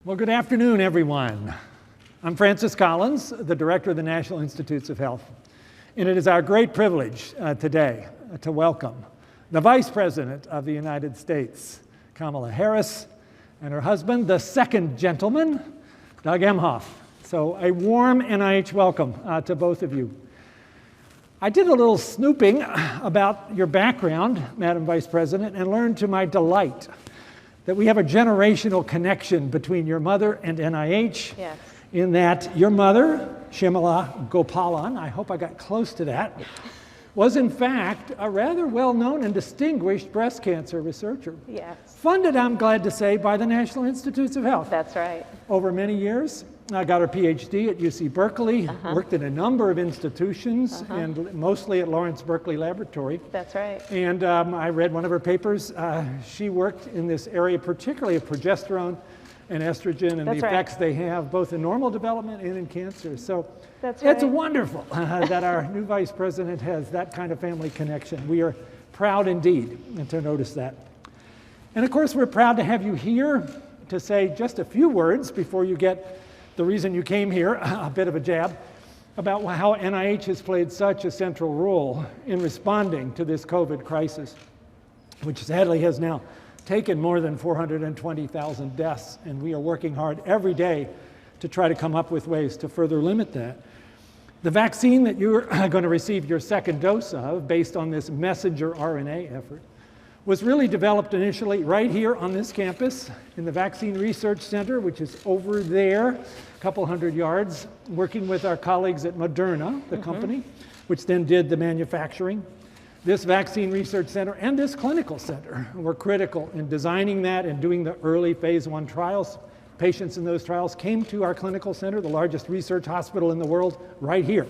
Well, good afternoon, everyone. I'm Francis Collins, the Director of the National Institutes of Health. And it is our great privilege today to welcome the Vice President of the United States, Kamala Harris, and her husband, the second gentleman, Doug Emhoff. So a warm NIH welcome to both of you. I did a little snooping about your background, Madam Vice President, and learned to my delight that we have a generational connection between your mother and NIH. Yes. In that your mother, Shimala Gopalan, I hope I got close to that, was in fact a rather well-known and distinguished breast cancer researcher. Yes. Funded, I'm glad to say, by the National Institutes of Health. That's right. Over many years. I got her PhD at UC Berkeley, worked in a number of institutions, and mostly at Lawrence Berkeley Laboratory. That's right. And I read one of her papers. She worked in this area, particularly of progesterone and estrogen and the effects they have both in normal development and in cancer. So it's wonderful that our new vice president has that kind of family connection. We are proud indeed to notice that. And of course, we're proud to have you here to say just a few words before you get the reason you came here, a bit of a jab, about how NIH has played such a central role in responding to this COVID crisis, which sadly has now taken more than 420,000 deaths, and we are working hard every day to try to come up with ways to further limit that. The vaccine that you're going to receive your second dose of, based on this messenger RNA effort, was really developed initially right here on this campus in the Vaccine Research Center, which is over there, a couple hundred yards, working with our colleagues at Moderna, the company, which then did the manufacturing. This Vaccine Research Center and this clinical center were critical in designing that and doing the early phase 1 trials. Patients in those trials came to our clinical center, the largest research hospital in the world, right here,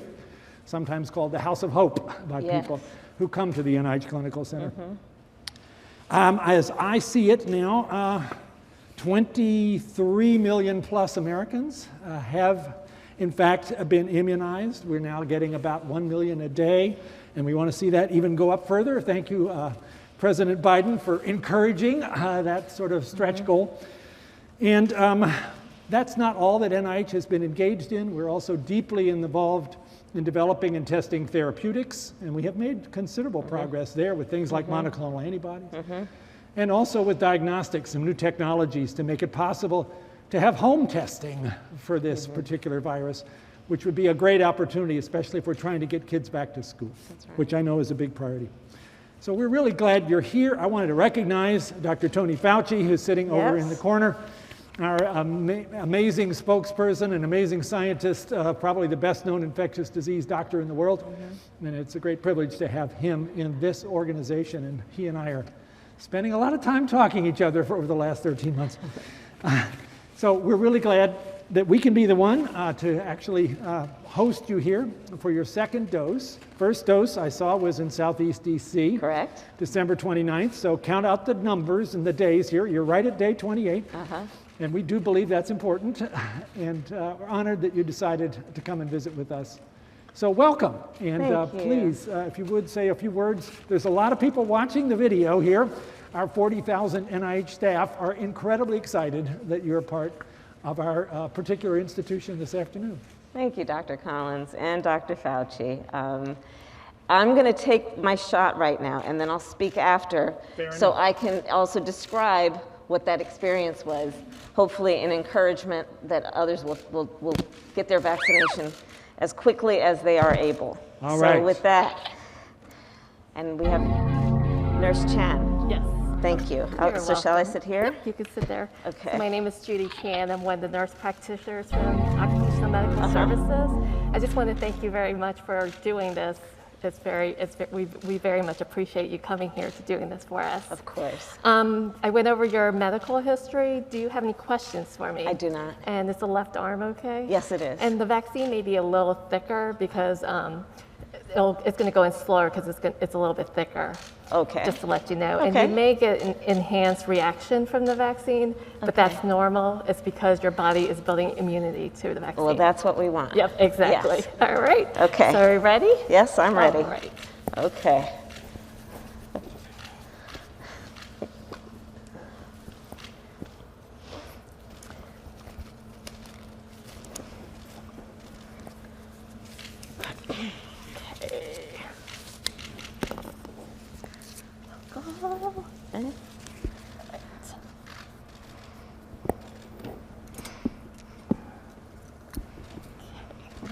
sometimes called the House of Hope by people who come to the NIH Clinical Center. As I see it now, 23 million plus Americans have in fact been immunized. We're now getting about 1 million a day, and we want to see that even go up further. Thank you, President Biden, for encouraging that sort of stretch goal. And that's not all that NIH has been engaged in. We're also deeply involved in developing and testing therapeutics, and we have made considerable progress there with things like monoclonal antibodies, and also with diagnostics and new technologies to make it possible to have home testing for this particular virus, which would be a great opportunity, especially if we're trying to get kids back to school, which I know is a big priority. So we're really glad you're here. I wanted to recognize Dr. Tony Fauci, who's sitting over in the corner, our amazing spokesperson and amazing scientist, probably the best known infectious disease doctor in the world. And it's a great privilege to have him in this organization. And he and I are spending a lot of time talking to each other for over the last 13 months. So we're really glad that we can be the one to actually host you here for your second dose. First dose I saw was in Southeast DC. Correct. December 29th. So count out the numbers and the days here. You're right at day 28. And we do believe that's important, and we're honored that you decided to come and visit with us. So welcome, and please, if you would say a few words. There's a lot of people watching the video here. Our 40,000 NIH staff are incredibly excited that you're a part of our particular institution this afternoon. Thank you, Dr. Collins and Dr. Fauci. I'm going to take my shot right now, and then I'll speak after, so I can also describe what that experience was, hopefully an encouragement that others will get their vaccination as quickly as they are able. All right. So with that, and we have Nurse Chan. Yes. Thank you. So shall I sit here? Yep, you can sit there. Okay. So my name is Judy Chan. I'm one of the nurse practitioners from Occupational Medical Services. I just want to thank you very much for doing this. We very much appreciate you coming here to doing this for us. Of course. I went over your medical history. Do you have any questions for me? I do not. And is the left arm okay? Yes, it is. And the vaccine may be a little thicker because it's going to go in slower because it's a little bit thicker. Okay. Just to let you know. And you may get an enhanced reaction from the vaccine, but that's normal. It's because your body is building immunity to the vaccine. Well, that's what we want. Yep, exactly. Yes. All right. Okay. So are you ready? Yes, I'm ready. All right. Okay.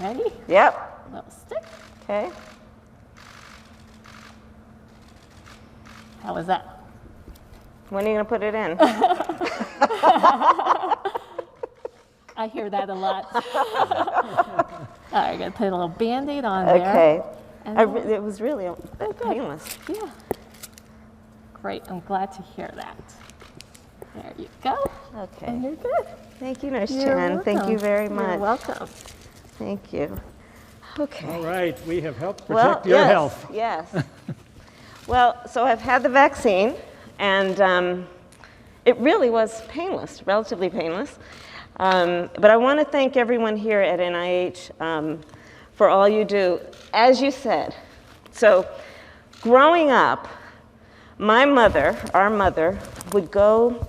Ready? Yep. Little stick. Okay. How was that? When are you going to put it in? I hear that a lot. All right, I'm going to put a little Band-Aid on there. Okay. And It was really painless. yeah. Great. I'm glad to hear that. There you go. Okay. And you're good. Thank you, Nurse You're Chen. Thank you welcome. very much. You're welcome. Thank you. Okay. All right, we have helped Well, protect your yes, health. Yes. Well, so I've had the vaccine, and it really was painless, relatively painless. But I want to thank everyone here at NIH for all you do. As you said, so growing up, my mother, our mother, would go,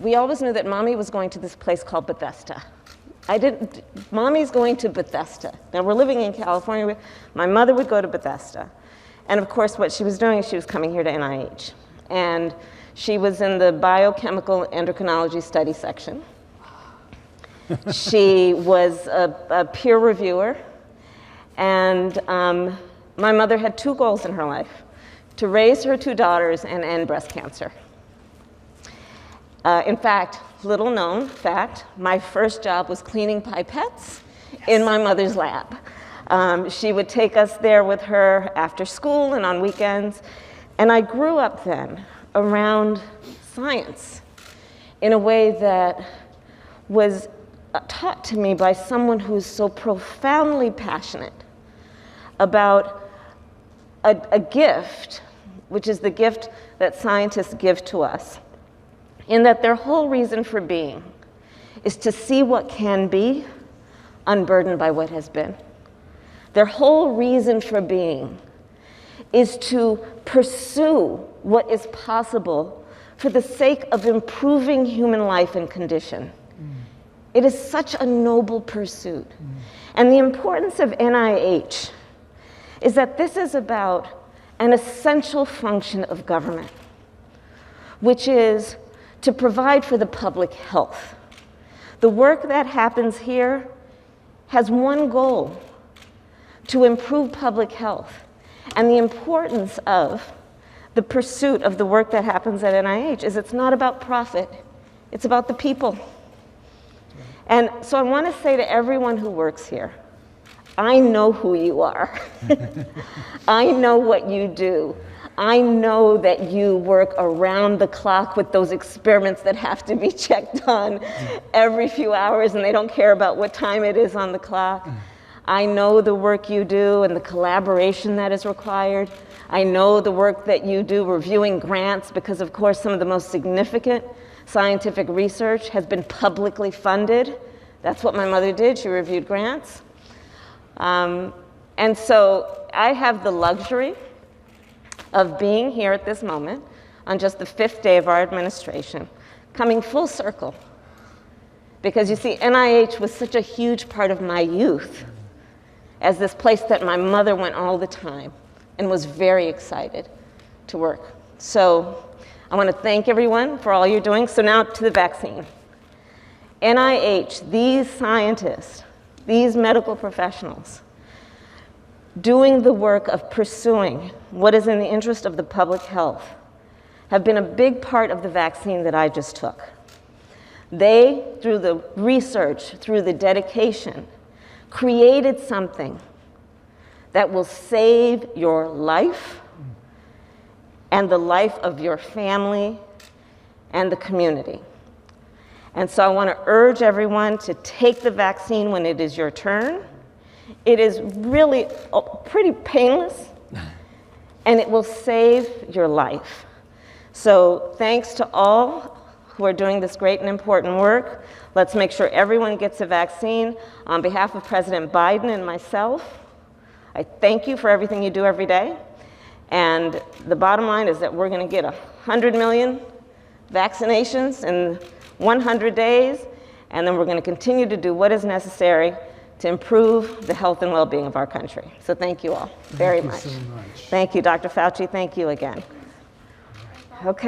we always knew that Mommy was going to this place called Bethesda. Mommy's going to Bethesda. Now we're living in California, my mother would go to Bethesda. And of course what she was doing is she was coming here to NIH. And she was in the biochemical endocrinology study section. She was a peer reviewer. And my mother had two goals in her life: to raise her two daughters and end breast cancer. In fact, little known fact, my first job was cleaning pipettes in my mother's lab. She would take us there with her after school and on weekends. And I grew up then around science in a way that was taught to me by someone who's so profoundly passionate about a gift, which is the gift that scientists give to us, in that their whole reason for being is to see what can be unburdened by what has been. Their whole reason for being is to pursue what is possible for the sake of improving human life and condition. It is such a noble pursuit. And the importance of NIH is that this is about an essential function of government, which is to provide for the public health. The work that happens here has one goal: to improve public health. And the importance of the pursuit of the work that happens at NIH is it's not about profit, it's about the people. And so I want to say to everyone who works here, I know who you are. I know what you do. I know that you work around the clock with those experiments that have to be checked on every few hours, and they don't care about what time it is on the clock. I know the work you do and the collaboration that is required. I know the work that you do reviewing grants, because of course some of the most significant scientific research has been publicly funded. That's what my mother did. She reviewed grants. And so I have the luxury of being here at this moment on just the 5th day of our administration, coming full circle. Because you see, NIH was such a huge part of my youth, as this place that my mother went all the time and was very excited to work. So I want to thank everyone for all you're doing. So now to the vaccine. NIH, these scientists, these medical professionals, doing the work of pursuing what is in the interest of the public health, have been a big part of the vaccine that I just took. They, through the research, through the dedication, created something that will save your life and the life of your family and the community. And so I want to urge everyone to take the vaccine when it is your turn. It is really pretty painless, and it will save your life. So thanks to all who are doing this great and important work. Let's make sure everyone gets a vaccine. On behalf of President Biden and myself, I thank you for everything you do every day. And the bottom line is that we're going to get 100 million vaccinations in 100 days, and then we're going to continue to do what is necessary to improve the health and well-being of our country. So thank you all very much. Thank you so much. Thank you, Dr. Fauci. Thank you again. Okay.